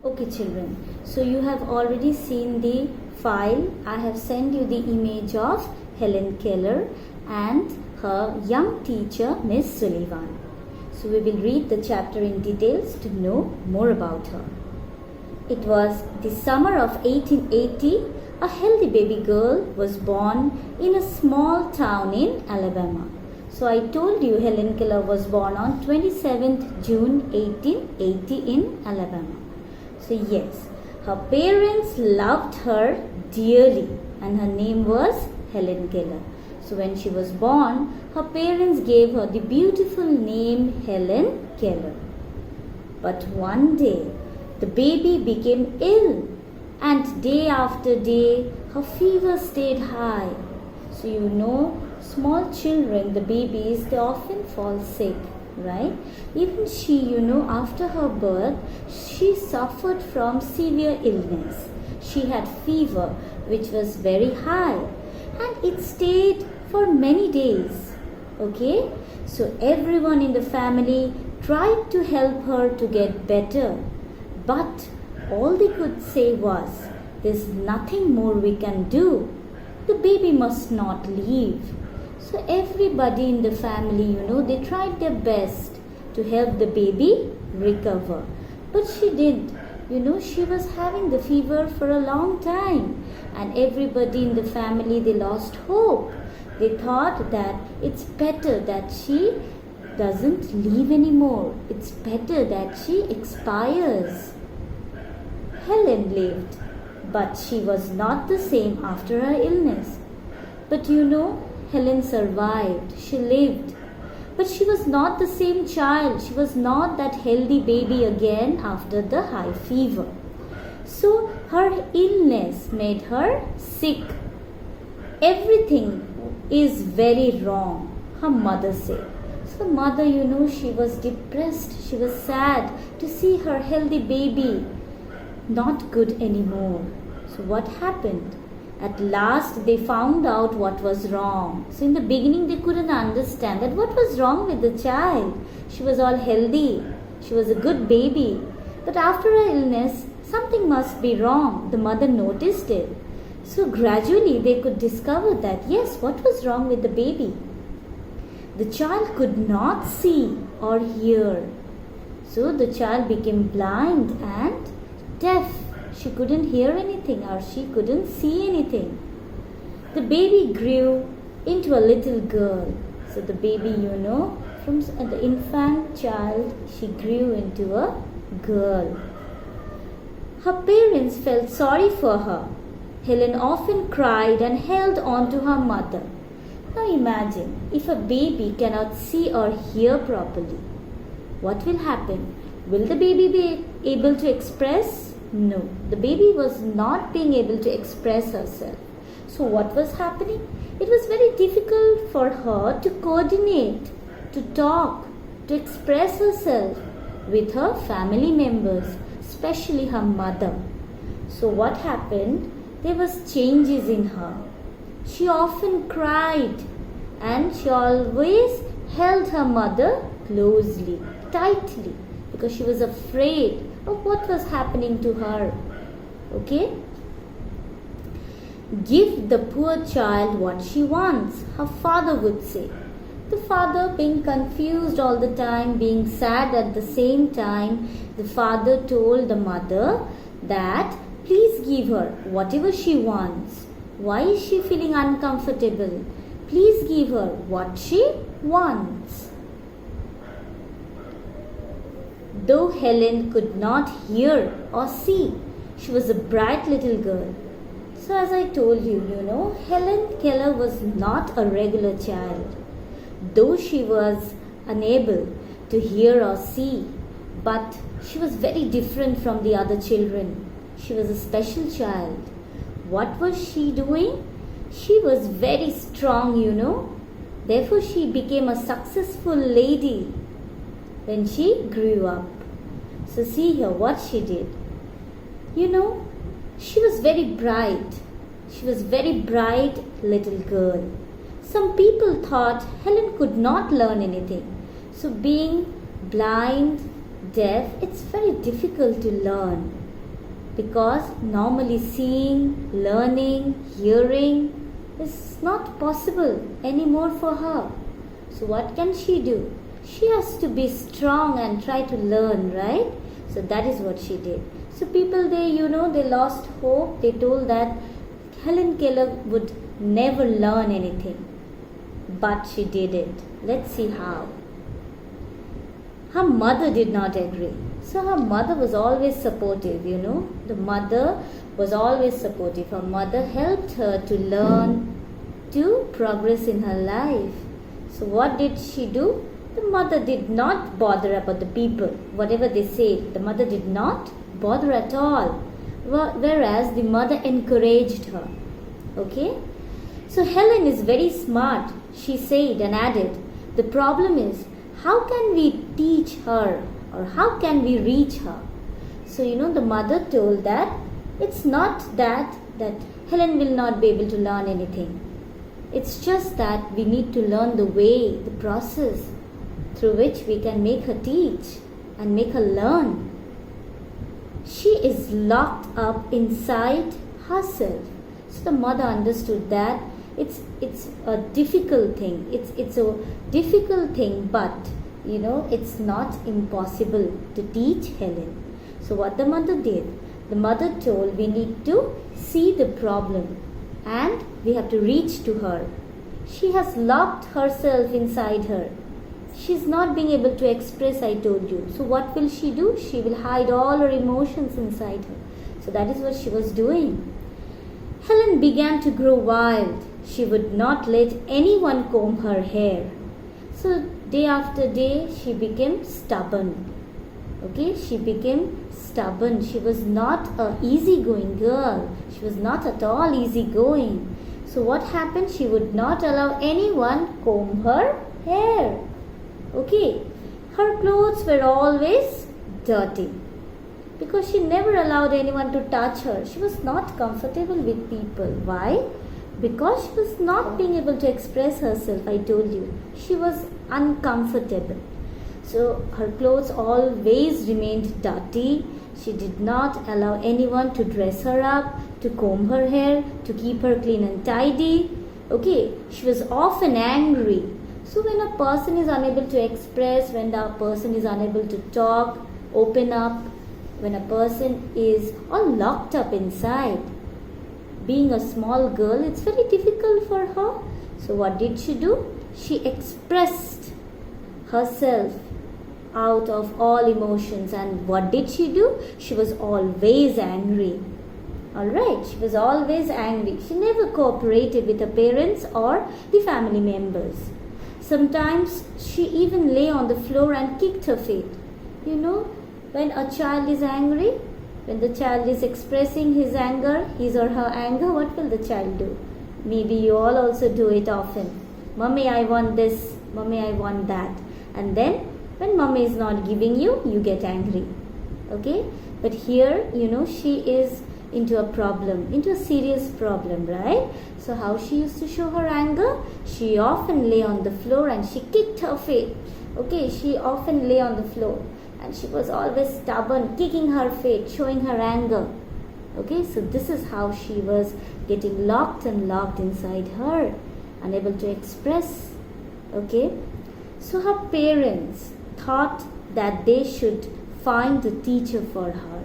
Okay children, so you have already seen the file. I have sent you the image of Helen Keller and her young teacher Miss Sullivan. So we will read the chapter in details to know more about her. It was the summer of 1880. A healthy baby girl was born in a small town in Alabama. So I told you Helen Keller was born on 27th June 1880 in Alabama. So yes, her parents loved her dearly and her name was Helen Keller. So when she was born, her parents gave her the beautiful name Helen Keller. But one day, the baby became ill and day after day, her fever stayed high. So you know, small children, the babies, they often fall sick, right? Even she, after her birth, she suffered from severe illness. She had fever which was very high and it stayed for many days. Okay? So everyone in the family tried to help her to get better. But all they could say was, there's nothing more we can do. The baby must not leave. So everybody in the family, they tried their best to help the baby recover. But she didn't. She was having the fever for a long time. And everybody in the family, they lost hope. They thought that it's better that she doesn't live anymore. It's better that she expires. Helen lived, but she was not the same after her illness. But Helen survived. She lived. But she was not the same child. She was not that healthy baby again after the high fever. So her illness made her sick. Everything is very wrong, her mother said. So mother, she was depressed. She was sad to see her healthy baby not good anymore. So what happened? At last they found out what was wrong. So in the beginning they couldn't understand that what was wrong with the child. She was all healthy. She was a good baby. But after her illness, something must be wrong. The mother noticed it. So gradually they could discover that yes, what was wrong with the baby? The child could not see or hear. So the child became blind and deaf. She couldn't hear anything or she couldn't see anything. The baby grew into a little girl. So the baby, from the infant child, she grew into a girl. Her parents felt sorry for her. Helen often cried and held on to her mother. Now imagine, if a baby cannot see or hear properly, what will happen? Will the baby be able to express? No, the baby was not being able to express herself. So what was happening? It was very difficult for her to coordinate, to talk, to express herself with her family members, especially her mother. So what happened? There was changes in her. She often cried and she always held her mother closely, tightly, because she was afraid of what was happening to her. Okay? Give the poor child what she wants, her father would say. The father, being confused all the time, being sad at the same time, the father told the mother that please give her whatever she wants. Why is she feeling uncomfortable? Please give her what she wants. Though Helen could not hear or see, she was a bright little girl. So as I told you, Helen Keller was not a regular child. Though she was unable to hear or see, but she was very different from the other children. She was a special child. What was she doing? She was very strong, Therefore she became a successful lady when she grew up. So see here what she did. She was very bright. She was very bright little girl. Some people thought Helen could not learn anything. So being blind, deaf, it's very difficult to learn. because normally seeing, learning, hearing is not possible anymore for her. So what can she do? She has to be strong and try to learn, right? So that is what she did. So people, they lost hope. They told that Helen Keller would never learn anything. But she did it. Let's see how. Her mother did not agree. So her mother was always supportive, The mother was always supportive. Her mother helped her to learn, to progress in her life. So what did she do? The mother did not bother about the people. Whatever they said, the mother did not bother at all. Whereas the mother encouraged her. Okay? So Helen is very smart, she said and added. The problem is, how can we teach her or how can we reach her? So the mother told that it's not that Helen will not be able to learn anything. It's just that we need to learn the way, the process through which we can make her teach and make her learn. She is locked up inside herself. So the mother understood that it's a difficult thing. It's a difficult thing, but it's not impossible to teach Helen. So what the mother did? The mother told we need to see the problem and we have to reach to her. She has locked herself inside her. She's not being able to express, I told you. So what will she do? She will hide all her emotions inside her. So that is what she was doing. Helen began to grow wild. She would not let anyone comb her hair. So day after day, she became stubborn. Okay, she became stubborn. She was not an easygoing girl. She was not at all easygoing. So what happened? She would not allow anyone comb her hair. Okay, her clothes were always dirty because she never allowed anyone to touch her. She was not comfortable with people. Why? Because she was not being able to express herself, I told you. She was uncomfortable. So her clothes always remained dirty. She did not allow anyone to dress her up, to comb her hair, to keep her clean and tidy. Okay, she was often angry. So when a person is unable to express, when the person is unable to talk, open up, when a person is all locked up inside, being a small girl, it's very difficult for her. So what did she do? She expressed herself out of all emotions. And what did she do? She was always angry. Alright, she was always angry. She never cooperated with her parents or the family members. Sometimes she even lay on the floor and kicked her feet. When a child is angry, when the child is expressing his anger, his or her anger, what will the child do? Maybe you all also do it often. Mummy, I want this. Mummy, I want that. And then when mummy is not giving you, you get angry. Okay? But here, she is into a problem, into a serious problem, right? So how she used to show her anger? She often lay on the floor and she kicked her feet. Okay, she often lay on the floor and she was always stubborn, kicking her feet, showing her anger. Okay, so this is how she was getting locked and locked inside her, unable to express. Okay, so her parents thought that they should find a teacher for her.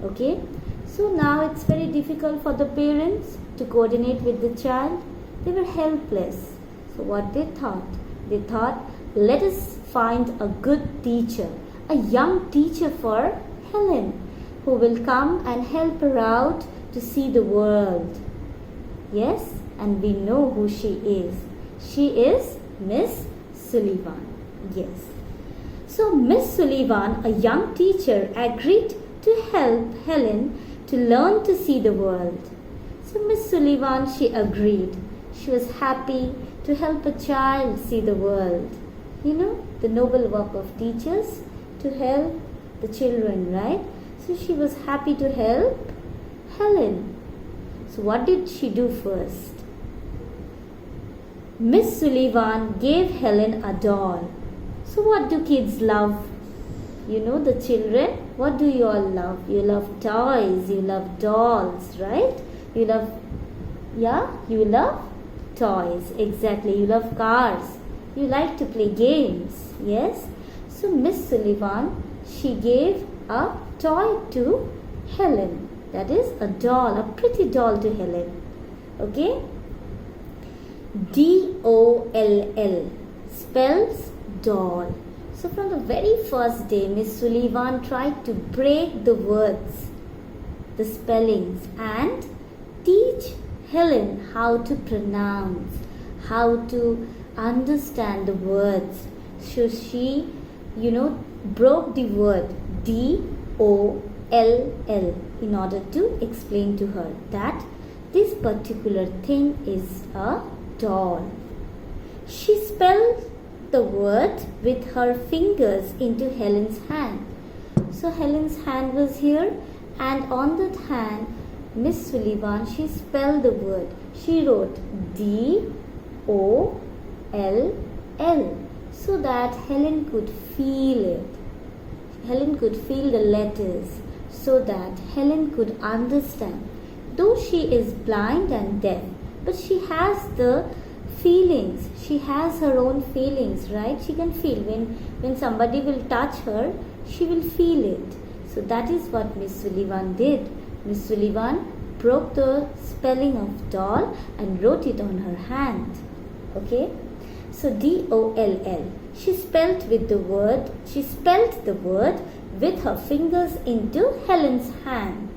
Okay, so now it's very difficult for the parents to coordinate with the child. They were helpless. So what they thought? They thought, let us find a good teacher, a young teacher for Helen, who will come and help her out to see the world. Yes, and we know who she is. She is Miss Sullivan. Yes. So Miss Sullivan, a young teacher, agreed to help Helen to learn to see the world. So Miss Sullivan, she agreed. She was happy to help a child see the world. The noble work of teachers, to help the children, right? So she was happy to help Helen. So what did she do first? Miss Sullivan gave Helen a doll. So what do kids love? The children, What do you all love? You love toys, you love dolls, right? You love, you love toys, exactly. You love cars. You like to play games, yes? So Miss Sullivan, she gave a toy to Helen. That is a doll, a pretty doll to Helen. Okay? D-O-L-L spells doll. So from the very first day, Miss Sullivan tried to break the words, the spellings, and teach Helen how to pronounce, how to understand the words. So she, broke the word D-O-L-L in order to explain to her that this particular thing is a doll. She spelled the word with her fingers into Helen's hand. So Helen's hand was here, and on that hand, Miss Sullivan, she spelled the word. She wrote D-O-L-L so that Helen could feel it. Helen could feel the letters so that Helen could understand. Though she is blind and deaf, but she has the feelings. She has her own feelings, right? She can feel when somebody will touch her, she will feel it. So that is what Miss Sullivan did. Miss Sullivan broke the spelling of doll and wrote it on her hand. Okay? So D-O-L-L. She spelled the word with her fingers into Helen's hand.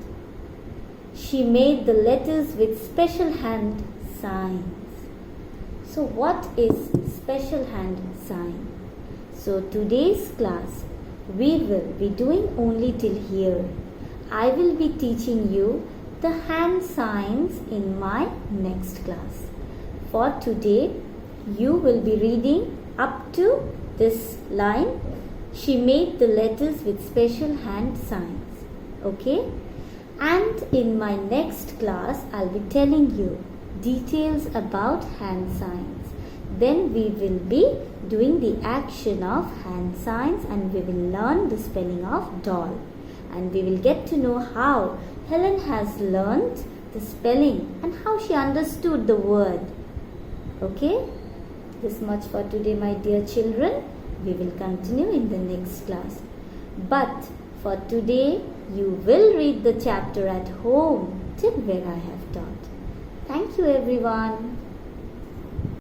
She made the letters with special hand signs. So what is special hand sign? So today's class we will be doing only till here. I will be teaching you the hand signs in my next class. For today you will be reading up to this line. She made the letters with special hand signs. Okay? And in my next class I'll be telling you details about hand signs. Then we will be doing the action of hand signs and we will learn the spelling of doll. And we will get to know how Helen has learned the spelling and how she understood the word. Okay? This much for today, my dear children. We will continue in the next class. But for today, you will read the chapter at home till where I have taught. Thank you, everyone.